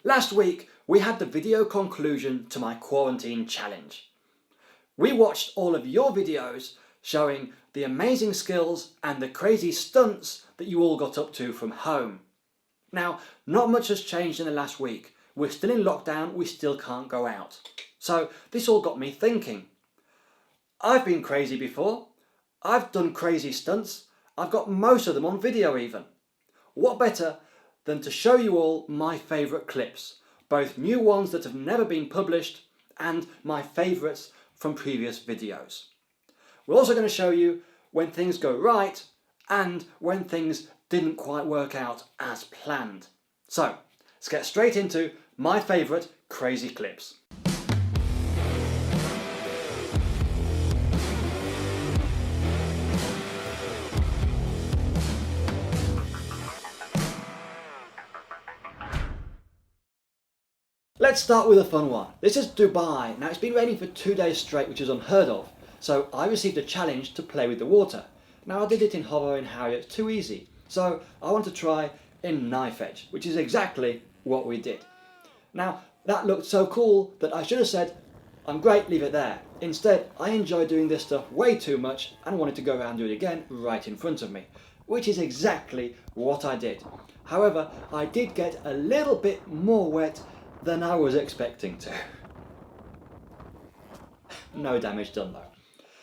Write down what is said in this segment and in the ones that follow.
Last week we had the video conclusion to my quarantine challenge. We watched all of your videos showing the amazing skills and the crazy stunts that you all got up to from home. Now, not much has changed in the last week. We're still in lockdown, we still can't go out. So this all got me thinking. I've been crazy before. I've done crazy stunts. I've got most of them on video even. What better than to show you all my favourite clips, both new ones that have never been published and my favourites from previous videos. We're also going to show you when things go right and when things didn't quite work out as planned. So, let's get straight into my favourite crazy clips. Let's start with a fun one. This is Dubai. Now it's been raining for 2 days straight, which is unheard of. So I received a challenge to play with the water. Now I did it in hover and Harrier, it's too easy. So I want to try in knife edge, which is exactly what we did. Now that looked so cool that I should have said, I'm great, leave it there. Instead, I enjoy doing this stuff way too much and wanted to go around and do it again right in front of me, which is exactly what I did. However, I did get a little bit more wet than I was expecting to. No damage done though.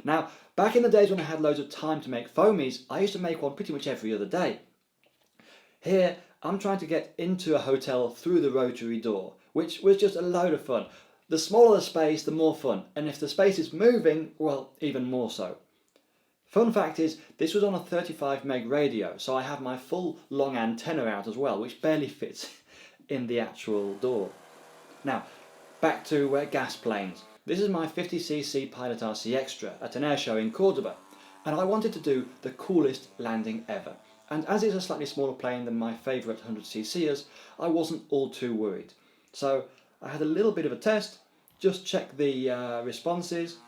Now, back in the days when I had loads of time to make foamies, I used to make one pretty much every other day. Here, I'm trying to get into a hotel through the rotary door, which was just a load of fun. The smaller the space, the more fun, and if the space is moving, well, even more so. Fun fact is, this was on a 35 meg radio, so I have my full long antenna out as well, which barely fits in the actual door. Now, back to gas planes. This is my 50cc Pilot RC Extra at an air show in Cordoba, and I wanted to do the coolest landing ever. And as it's a slightly smaller plane than my favourite 100ccers, I wasn't all too worried. So I had a little bit of a test, just check the responses,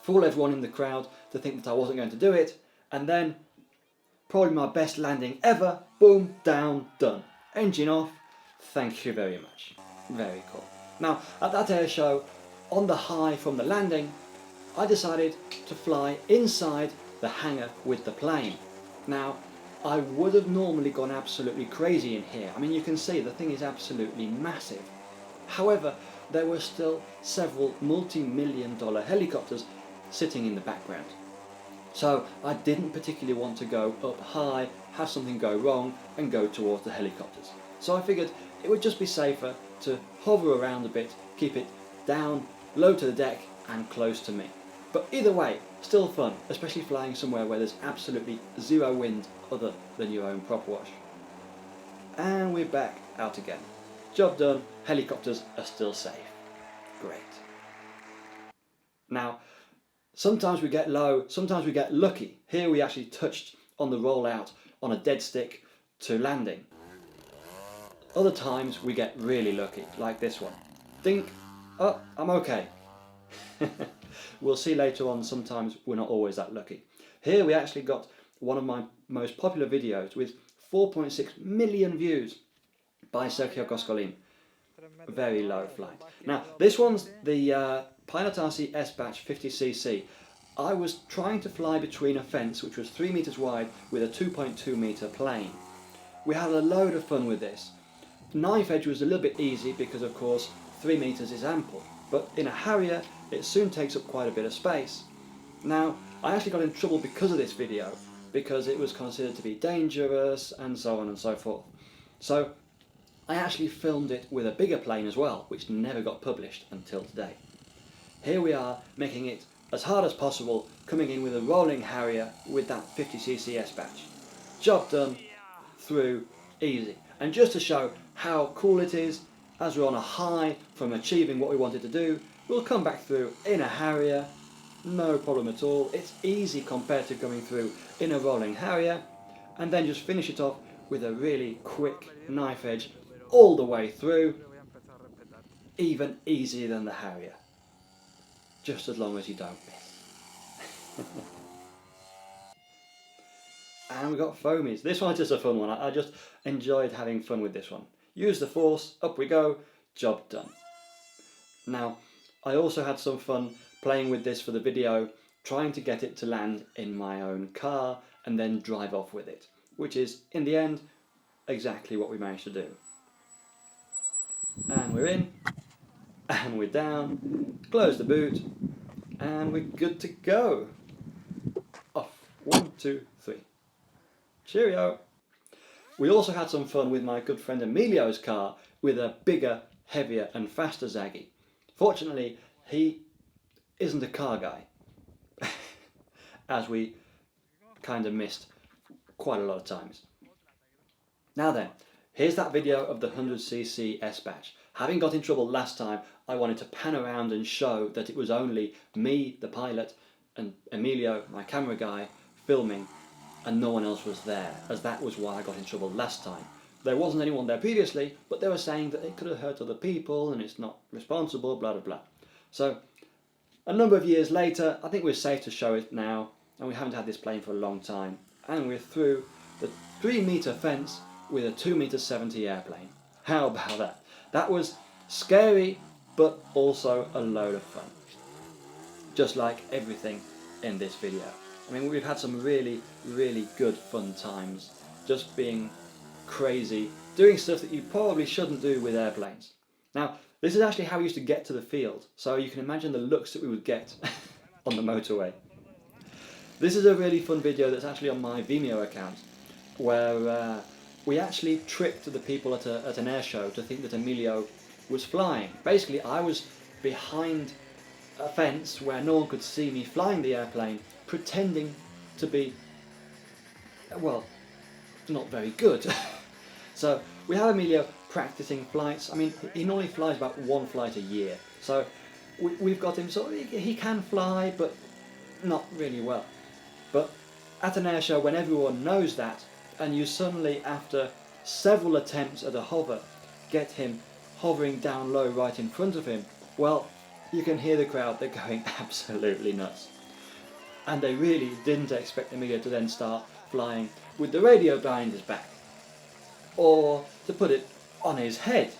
fool everyone in the crowd to think that I wasn't going to do it, and then, probably my best landing ever, boom, down, done. Engine off, thank you very much. Very cool. Now, at that air show, on the high from the landing, I decided to fly inside the hangar with the plane. Now, I would have normally gone absolutely crazy in here. I mean, you can see the thing is absolutely massive. However, there were still several multi-million-dollar helicopters sitting in the background. So I didn't particularly want to go up high, have something go wrong, and go towards the helicopters. So I figured it would just be safer to hover around a bit, keep it down, low to the deck, and close to me. But either way, still fun, especially flying somewhere where there's absolutely zero wind other than your own prop wash. And we're back out again. Job done, helicopters are still safe. Great. Now, sometimes we get low, sometimes we get lucky. Here we actually touched on the rollout on a dead stick to landing. Other times we get really lucky, like this one. Think, oh, I'm okay. We'll see later on, sometimes we're not always that lucky. Here we actually got one of my most popular videos with 4.6 million views by Sergio Coscolin. Very low flight. Now, this one's the Pilot RC S-Batch 50cc. I was trying to fly between a fence which was 3 meters wide with a 2.2 meter plane. We had a load of fun with this. Knife edge was a little bit easy because of course 3 meters is ample, but in a Harrier it soon takes up quite a bit of space. Now, I actually got in trouble because of this video, because it was considered to be dangerous and so on and so forth. So I actually filmed it with a bigger plane as well, which never got published until today. Here we are, making it as hard as possible, coming in with a rolling Harrier with that 50cc S-Batch. Job done, through, easy. And just to show how cool it is, as we're on a high from achieving what we wanted to do, we'll come back through in a Harrier, no problem at all. It's easy compared to going through in a rolling Harrier, and then just finish it off with a really quick knife edge all the way through, even easier than the Harrier, just as long as you don't miss. And we got foamies. This one's just a fun one. I just enjoyed having fun with this one. use the force, up we go, job done. Now, I also had some fun playing with this for the video, trying to get it to land in my own car and then drive off with it, which is, in the end, exactly what we managed to do. And we're in, and we're down, close the boot, and we're good to go. Off. 1, 2, 3. Cheerio! We also had some fun with my good friend Emilio's car with a bigger, heavier and faster Zaggy. Fortunately, he isn't a car guy, as we kind of missed quite a lot of times. Now then, here's that video of the 100cc S-Batch. Having got in trouble last time, I wanted to pan around and show that it was only me, the pilot, and Emilio, my camera guy, filming, and no one else was there, as that was why I got in trouble last time. There wasn't anyone there previously, but they were saying that it could have hurt other people and it's not responsible, blah blah blah. So, a number of years later, I think we're safe to show it now, and we haven't had this plane for a long time, and we're through the 3-metre fence with a 2.70 m airplane. How about that? That was scary, but also a load of fun. Just like everything in this video. I mean, we've had some really, really good fun times, just being crazy, doing stuff that you probably shouldn't do with airplanes. Now, this is actually how we used to get to the field, so you can imagine the looks that we would get on the motorway. This is a really fun video that's actually on my Vimeo account, where we actually tricked the people at an air show to think that Emilio was flying. Basically, I was behind a fence where no one could see me flying the airplane, pretending to be, well, not very good. So we have Emilio practicing flights. I mean, he normally flies about 1 flight a year, so we've got him sort of, he can fly, but not really well. But at an air show, when everyone knows that, and you suddenly, after several attempts at a hover, get him hovering down low right in front of him, well, you can hear the crowd, they're going absolutely nuts. And they really didn't expect Emilio to then start flying with the radio behind his back, or to put it on his head.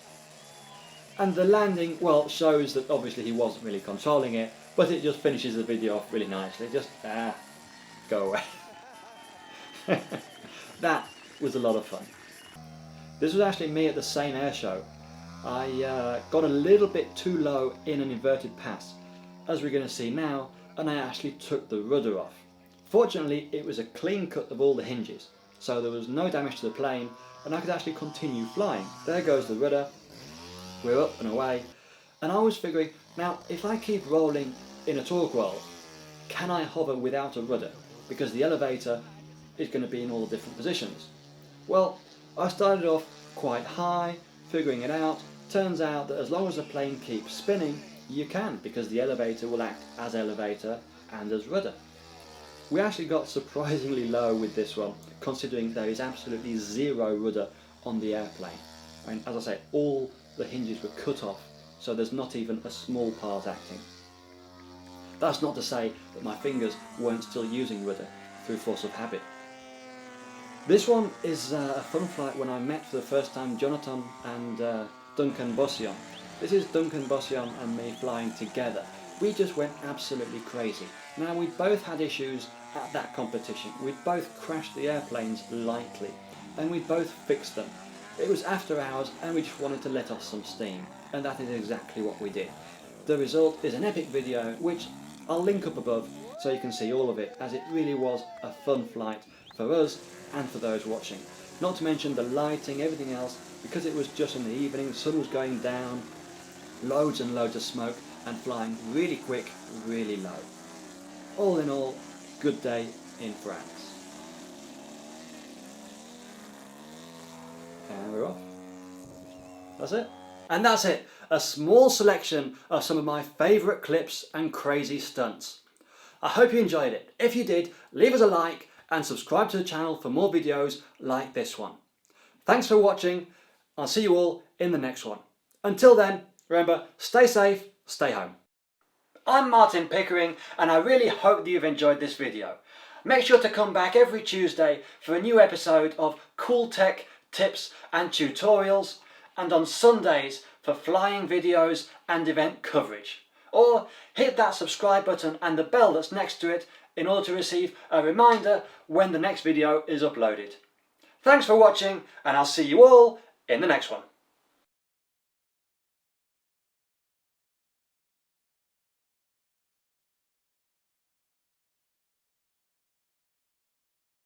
And the landing, well, shows that obviously he wasn't really controlling it, but it just finishes the video off really nicely. Just, go away. That was a lot of fun. This was actually me at the same air show. I got a little bit too low in an inverted pass, as we're going to see now, and I actually took the rudder off. Fortunately, it was a clean cut of all the hinges, so there was no damage to the plane, and I could actually continue flying. There goes the rudder, we're up and away, and I was figuring, now if I keep rolling in a torque roll, can I hover without a rudder? Because the elevator is going to be in all the different positions. Well, I started off quite high, figuring it out. Turns out that as long as the plane keeps spinning, you can, because the elevator will act as elevator and as rudder. We actually got surprisingly low with this one, considering there is absolutely zero rudder on the airplane. I mean, as I say, all the hinges were cut off, so there's not even a small part acting. That's not to say that my fingers weren't still using rudder through force of habit. This one is a fun flight when I met for the first time Jonathan and Duncan Bossian. This is Duncan Bossian and me flying together. We just went absolutely crazy. Now, we both had issues at that competition. We both crashed the airplanes lightly, and we both fixed them. It was after hours and we just wanted to let off some steam, and that is exactly what we did. The result is an epic video, which I'll link up above so you can see all of it, as it really was a fun flight for us and for those watching. Not to mention the lighting, everything else, because it was just in the evening, the sun was going down, loads and loads of smoke, and flying really quick, really low. All in all, good day in France. And we're off. That's it. And that's it. A small selection of some of my favourite clips and crazy stunts. I hope you enjoyed it. If you did, leave us a like and subscribe to the channel for more videos like this one. Thanks for watching. I'll see you all in the next one. Until then, remember, stay safe, stay home. I'm Martin Pickering, and I really hope that you've enjoyed this video. Make sure to come back every Tuesday for a new episode of cool tech, tips and tutorials. and on Sundays for flying videos and event coverage. Or hit that subscribe button and the bell that's next to it in order to receive a reminder when the next video is uploaded. Thanks for watching, and I'll see you all in the next one.